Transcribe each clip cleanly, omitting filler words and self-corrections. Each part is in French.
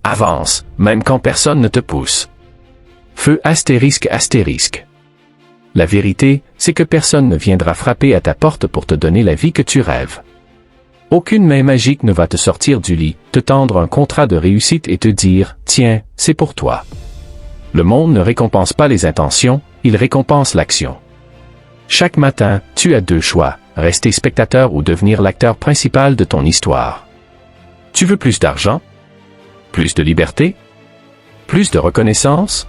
Avance, même quand personne ne te pousse. Feu astérisque astérisque. La vérité, c'est que personne ne viendra frapper à ta porte pour te donner la vie que tu rêves. Aucune main magique ne va te sortir du lit, te tendre un contrat de réussite et te dire « Tiens, c'est pour toi ». Le monde ne récompense pas les intentions, il récompense l'action. Chaque matin, tu as deux choix, rester spectateur ou devenir l'acteur principal de ton histoire. Tu veux plus d'argent? Plus de liberté? Plus de reconnaissance?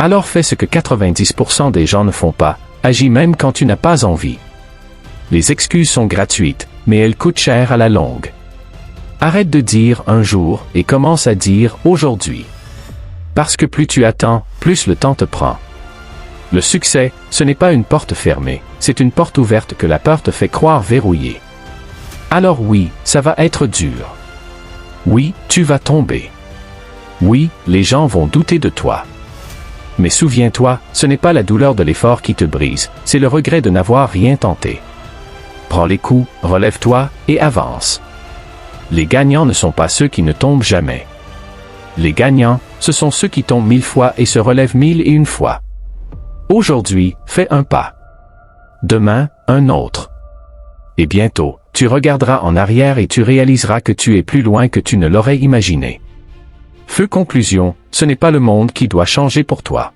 Alors fais ce que 90% des gens ne font pas, agis même quand tu n'as pas envie. Les excuses sont gratuites, mais elles coûtent cher à la longue. Arrête de dire un jour et commence à dire aujourd'hui. Parce que plus tu attends, plus le temps te prend. Le succès, ce n'est pas une porte fermée, c'est une porte ouverte que la peur te fait croire verrouillée. Alors oui, ça va être dur. Oui, tu vas tomber. Oui, les gens vont douter de toi. Mais souviens-toi, ce n'est pas la douleur de l'effort qui te brise, c'est le regret de n'avoir rien tenté. Prends les coups, relève-toi, et avance. Les gagnants ne sont pas ceux qui ne tombent jamais. Les gagnants, ce sont ceux qui tombent 1000 fois et se relèvent 1001 fois. Aujourd'hui, fais un pas. Demain, un autre. Et bientôt, tu regarderas en arrière et tu réaliseras que tu es plus loin que tu ne l'aurais imaginé. Feu conclusion, ce n'est pas le monde qui doit changer pour toi.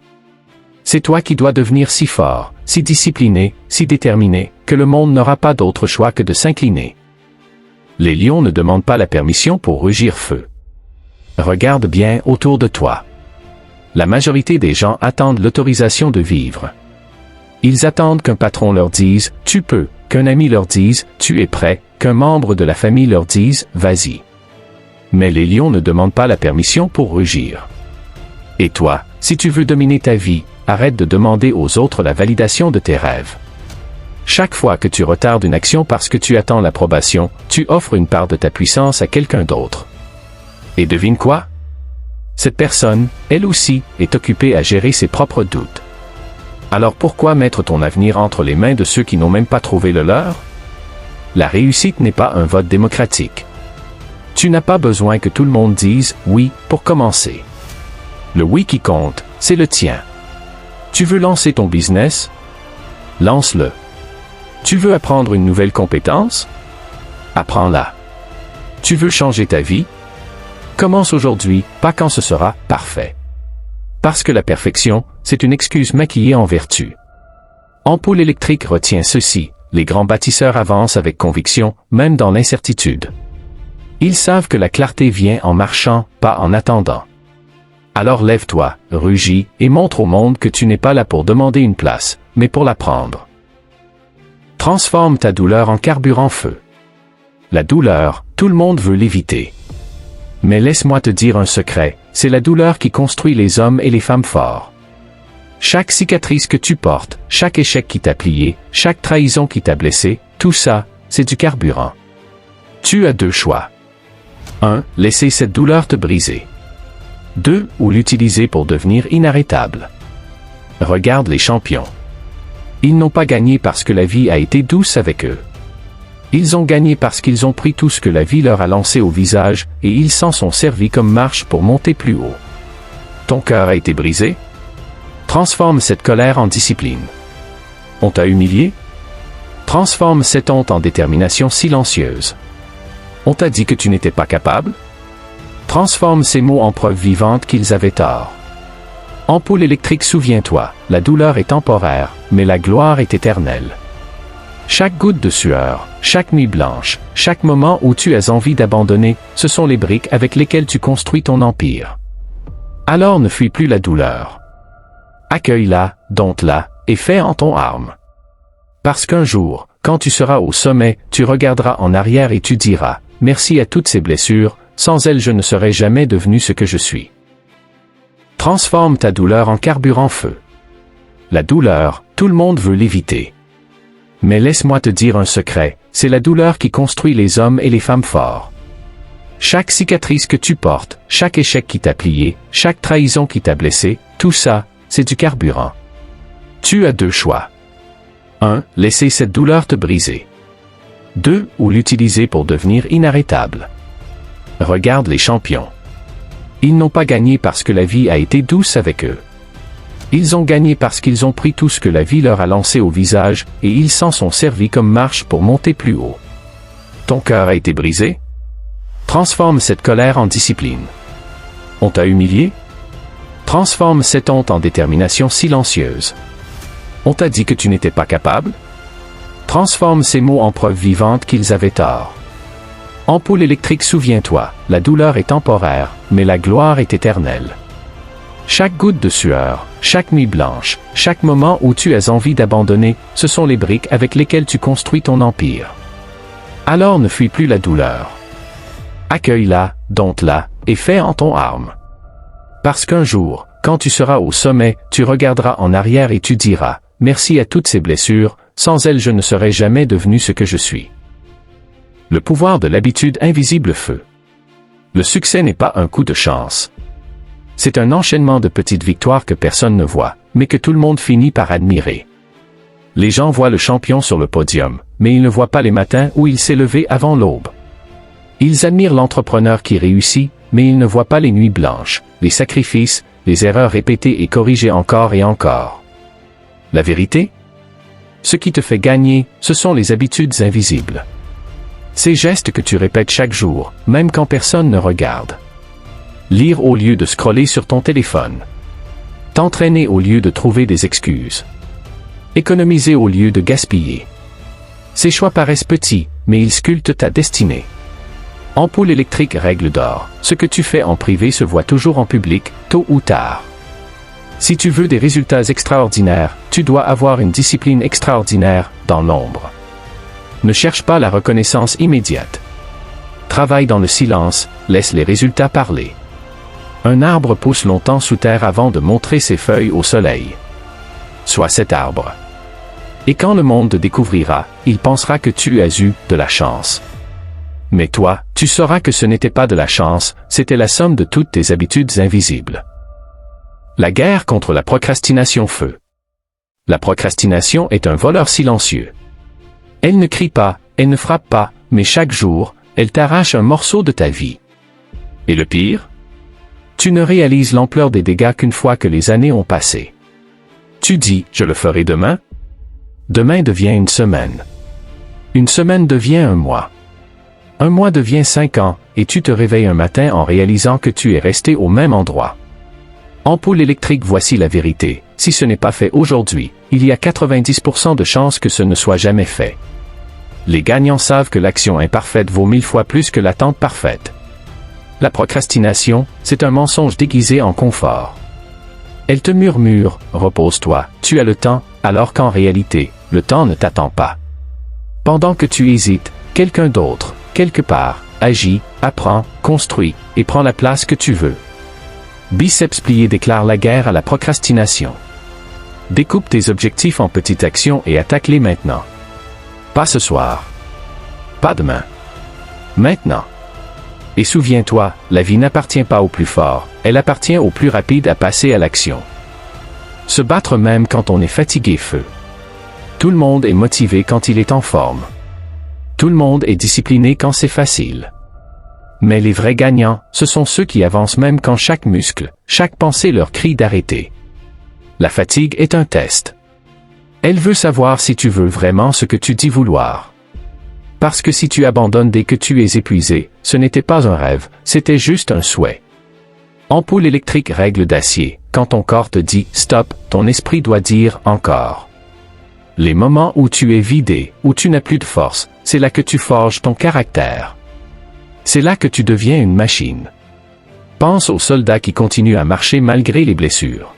C'est toi qui dois devenir si fort, si discipliné, si déterminé, que le monde n'aura pas d'autre choix que de s'incliner. Les lions ne demandent pas la permission pour rugir feu. Regarde bien autour de toi. La majorité des gens attendent l'autorisation de vivre. Ils attendent qu'un patron leur dise « tu peux », qu'un ami leur dise « tu es prêt », qu'un membre de la famille leur dise « vas-y ». Mais les lions ne demandent pas la permission pour rugir. Et toi, si tu veux dominer ta vie, arrête de demander aux autres la validation de tes rêves. Chaque fois que tu retardes une action parce que tu attends l'approbation, tu offres une part de ta puissance à quelqu'un d'autre. Et devine quoi? Cette personne, elle aussi, est occupée à gérer ses propres doutes. Alors pourquoi mettre ton avenir entre les mains de ceux qui n'ont même pas trouvé le leur? La réussite n'est pas un vote démocratique. Tu n'as pas besoin que tout le monde dise « oui » pour commencer. Le oui qui compte, c'est le tien. Tu veux lancer ton business? Lance-le. Tu veux apprendre une nouvelle compétence? Apprends-la. Tu veux changer ta vie? Commence aujourd'hui, pas quand ce sera parfait. Parce que la perfection, c'est une excuse maquillée en vertu. Ampoule électrique retient ceci, les grands bâtisseurs avancent avec conviction, même dans l'incertitude. Ils savent que la clarté vient en marchant, pas en attendant. Alors lève-toi, rugis, et montre au monde que tu n'es pas là pour demander une place, mais pour la prendre. Transforme ta douleur en carburant feu. La douleur, tout le monde veut l'éviter. Mais laisse-moi te dire un secret, c'est la douleur qui construit les hommes et les femmes forts. Chaque cicatrice que tu portes, chaque échec qui t'a plié, chaque trahison qui t'a blessé, tout ça, c'est du carburant. Tu as deux choix. 1. Laisser cette douleur te briser. 2. Ou l'utiliser pour devenir inarrêtable. Regarde les champions. Ils n'ont pas gagné parce que la vie a été douce avec eux. Ils ont gagné parce qu'ils ont pris tout ce que la vie leur a lancé au visage, et ils s'en sont servis comme marche pour monter plus haut. Ton cœur a été brisé? Transforme cette colère en discipline. On t'a humilié? Transforme cette honte en détermination silencieuse. On t'a dit que tu n'étais pas capable? Transforme ces mots en preuve vivante qu'ils avaient tort. Ampoule électrique, souviens-toi, la douleur est temporaire, mais la gloire est éternelle. Chaque goutte de sueur, chaque nuit blanche, chaque moment où tu as envie d'abandonner, ce sont les briques avec lesquelles tu construis ton empire. Alors ne fuis plus la douleur. Accueille-la, dompte-la, et fais en ton arme. Parce qu'un jour, quand tu seras au sommet, tu regarderas en arrière et tu diras « Merci à toutes ces blessures, sans elles je ne serais jamais devenu ce que je suis. » Transforme ta douleur en carburant feu. La douleur, tout le monde veut l'éviter. Mais laisse-moi te dire un secret, c'est la douleur qui construit les hommes et les femmes forts. Chaque cicatrice que tu portes, chaque échec qui t'a plié, chaque trahison qui t'a blessé, tout ça, c'est du carburant. Tu as deux choix. 1. Laisser cette douleur te briser. 2. Ou l'utiliser pour devenir inarrêtable. Regarde les champions. Ils n'ont pas gagné parce que la vie a été douce avec eux. Ils ont gagné parce qu'ils ont pris tout ce que la vie leur a lancé au visage, et ils s'en sont servis comme marche pour monter plus haut. Ton cœur a été brisé? Transforme cette colère en discipline. On t'a humilié? Transforme cette honte en détermination silencieuse. On t'a dit que tu n'étais pas capable? Transforme ces mots en preuve vivante qu'ils avaient tort. Ampoule électrique, souviens-toi, la douleur est temporaire, mais la gloire est éternelle. Chaque goutte de sueur, chaque nuit blanche, chaque moment où tu as envie d'abandonner, ce sont les briques avec lesquelles tu construis ton empire. Alors ne fuis plus la douleur. Accueille-la, dompte-la, et fais en ton arme. Parce qu'un jour, quand tu seras au sommet, tu regarderas en arrière et tu diras, « Merci à toutes ces blessures, sans elles je ne serais jamais devenu ce que je suis. » Le pouvoir de l'habitude invisible feu. Le succès n'est pas un coup de chance. C'est un enchaînement de petites victoires que personne ne voit, mais que tout le monde finit par admirer. Les gens voient le champion sur le podium, mais ils ne voient pas les matins où il s'est levé avant l'aube. Ils admirent l'entrepreneur qui réussit, mais ils ne voient pas les nuits blanches, les sacrifices, les erreurs répétées et corrigées encore et encore. La vérité? Ce qui te fait gagner, ce sont les habitudes invisibles. Ces gestes que tu répètes chaque jour, même quand personne ne regarde. Lire au lieu de scroller sur ton téléphone. T'entraîner au lieu de trouver des excuses. Économiser au lieu de gaspiller. Ces choix paraissent petits, mais ils sculptent ta destinée. Ampoule électrique, règle d'or. Ce que tu fais en privé se voit toujours en public, tôt ou tard. Si tu veux des résultats extraordinaires, tu dois avoir une discipline extraordinaire, dans l'ombre. Ne cherche pas la reconnaissance immédiate. Travaille dans le silence, laisse les résultats parler. Un arbre pousse longtemps sous terre avant de montrer ses feuilles au soleil. Sois cet arbre. Et quand le monde te découvrira, il pensera que tu as eu de la chance. Mais toi, tu sauras que ce n'était pas de la chance, c'était la somme de toutes tes habitudes invisibles. La guerre contre la procrastination feu. La procrastination est un voleur silencieux. Elle ne crie pas, elle ne frappe pas, mais chaque jour, elle t'arrache un morceau de ta vie. Et le pire? Tu ne réalises l'ampleur des dégâts qu'une fois que les années ont passé. Tu dis, je le ferai demain? Demain devient une semaine. Une semaine devient un mois. Un mois devient 5 ans, et tu te réveilles un matin en réalisant que tu es resté au même endroit. Ampoule électrique, voici la vérité. Si ce n'est pas fait aujourd'hui, il y a 90% de chances que ce ne soit jamais fait. Les gagnants savent que l'action imparfaite vaut 1000 fois plus que l'attente parfaite. La procrastination, c'est un mensonge déguisé en confort. Elle te murmure, repose-toi, tu as le temps, alors qu'en réalité, le temps ne t'attend pas. Pendant que tu hésites, quelqu'un d'autre, quelque part, agit, apprend, construit, et prend la place que tu veux. Biceps plié déclare la guerre à la procrastination. Découpe tes objectifs en petites actions et attaque-les maintenant. Pas ce soir. Pas demain. Maintenant. Et souviens-toi, la vie n'appartient pas au plus fort, elle appartient au plus rapide à passer à l'action. Se battre même quand on est fatigué feu. Tout le monde est motivé quand il est en forme. Tout le monde est discipliné quand c'est facile. Mais les vrais gagnants, ce sont ceux qui avancent même quand chaque muscle, chaque pensée leur crie d'arrêter. La fatigue est un test. Elle veut savoir si tu veux vraiment ce que tu dis vouloir. Parce que si tu abandonnes dès que tu es épuisé, ce n'était pas un rêve, c'était juste un souhait. Ampoule électrique, règle d'acier. Quand ton corps te dit « stop », ton esprit doit dire « encore ». Les moments où tu es vidé, où tu n'as plus de force, c'est là que tu forges ton caractère. C'est là que tu deviens une machine. Pense aux soldats qui continuent à marcher malgré les blessures.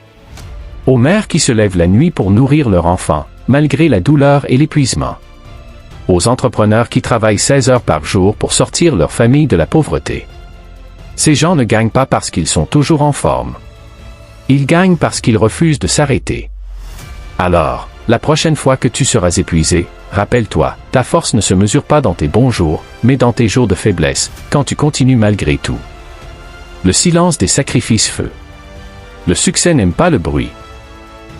Aux mères qui se lèvent la nuit pour nourrir leurs enfants, malgré la douleur et l'épuisement. Aux entrepreneurs qui travaillent 16 heures par jour pour sortir leur famille de la pauvreté. Ces gens ne gagnent pas parce qu'ils sont toujours en forme. Ils gagnent parce qu'ils refusent de s'arrêter. Alors, la prochaine fois que tu seras épuisé, rappelle-toi, ta force ne se mesure pas dans tes bons jours, mais dans tes jours de faiblesse, quand tu continues malgré tout. Le silence des sacrifices feu. Le succès n'aime pas le bruit.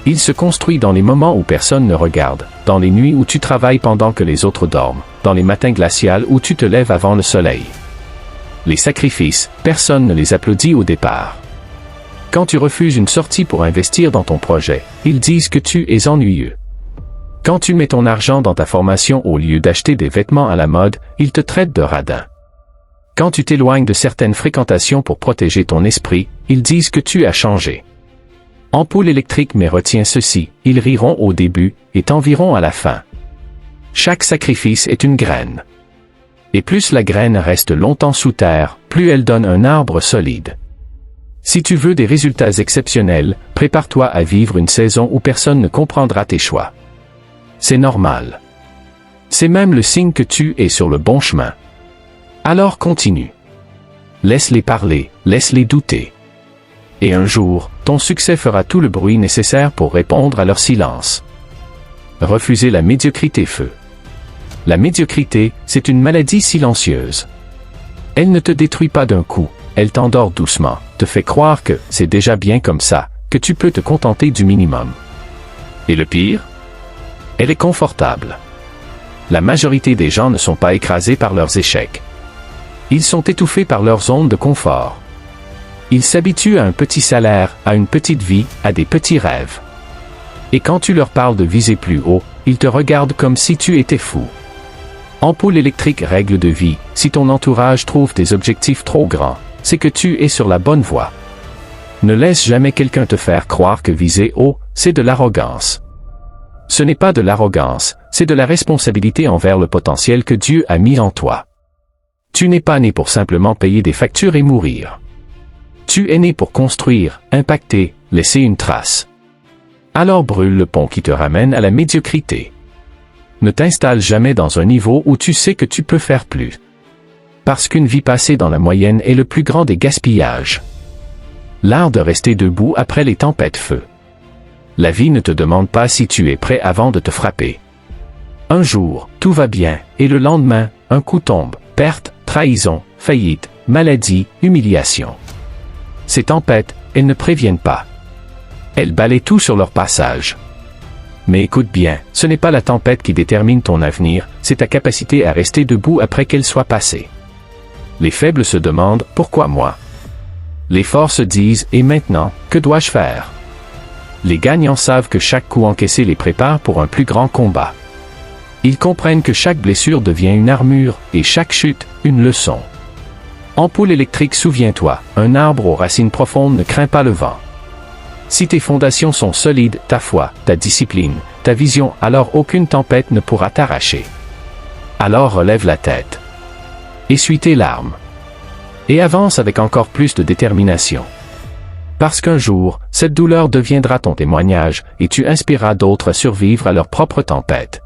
Il se construit dans les moments où personne ne regarde, dans les nuits où tu travailles pendant que les autres dorment, dans les matins glaciaux où tu te lèves avant le soleil. Les sacrifices, personne ne les applaudit au départ. Quand tu refuses une sortie pour investir dans ton projet, ils disent que tu es ennuyeux. Quand tu mets ton argent dans ta formation au lieu d'acheter des vêtements à la mode, ils te traitent de radin. Quand tu t'éloignes de certaines fréquentations pour protéger ton esprit, ils disent que tu as changé. Ampoule électrique, mais retiens ceci, ils riront au début et t'envieront à la fin. Chaque sacrifice est une graine. Et plus la graine reste longtemps sous terre, plus elle donne un arbre solide. Si tu veux des résultats exceptionnels, prépare-toi à vivre une saison où personne ne comprendra tes choix. C'est normal. C'est même le signe que tu es sur le bon chemin. Alors continue. Laisse-les parler, laisse-les douter. Et un jour, ton succès fera tout le bruit nécessaire pour répondre à leur silence. Refuser la médiocrité. Feu. La médiocrité, c'est une maladie silencieuse. Elle ne te détruit pas d'un coup, elle t'endort doucement, te fait croire que c'est déjà bien comme ça, que tu peux te contenter du minimum. Et le pire? Elle est confortable. La majorité des gens ne sont pas écrasés par leurs échecs. Ils sont étouffés par leur zone de confort. Ils s'habituent à un petit salaire, à une petite vie, à des petits rêves. Et quand tu leur parles de viser plus haut, ils te regardent comme si tu étais fou. Ampoule électrique, règle de vie, si ton entourage trouve tes objectifs trop grands, c'est que tu es sur la bonne voie. Ne laisse jamais quelqu'un te faire croire que viser haut, c'est de l'arrogance. Ce n'est pas de l'arrogance, c'est de la responsabilité envers le potentiel que Dieu a mis en toi. Tu n'es pas né pour simplement payer des factures et mourir. Tu es né pour construire, impacter, laisser une trace. Alors brûle le pont qui te ramène à la médiocrité. Ne t'installe jamais dans un niveau où tu sais que tu peux faire plus. Parce qu'une vie passée dans la moyenne est le plus grand des gaspillages. L'art de rester debout après les tempêtes. Feu. La vie ne te demande pas si tu es prêt avant de te frapper. Un jour, tout va bien, et le lendemain, un coup tombe, perte, trahison, faillite, maladie, humiliation. Ces tempêtes, elles ne préviennent pas. Elles balayent tout sur leur passage. Mais écoute bien, ce n'est pas la tempête qui détermine ton avenir, c'est ta capacité à rester debout après qu'elle soit passée. Les faibles se demandent « Pourquoi moi ?» Les forts se disent « Et maintenant, que dois-je faire ?» Les gagnants savent que chaque coup encaissé les prépare pour un plus grand combat. Ils comprennent que chaque blessure devient une armure, et chaque chute, une leçon. Ampoule électrique, souviens-toi, un arbre aux racines profondes ne craint pas le vent. Si tes fondations sont solides, ta foi, ta discipline, ta vision, alors aucune tempête ne pourra t'arracher. Alors relève la tête. Essuie tes larmes. Et avance avec encore plus de détermination. Parce qu'un jour, cette douleur deviendra ton témoignage, et tu inspireras d'autres à survivre à leur propre tempête.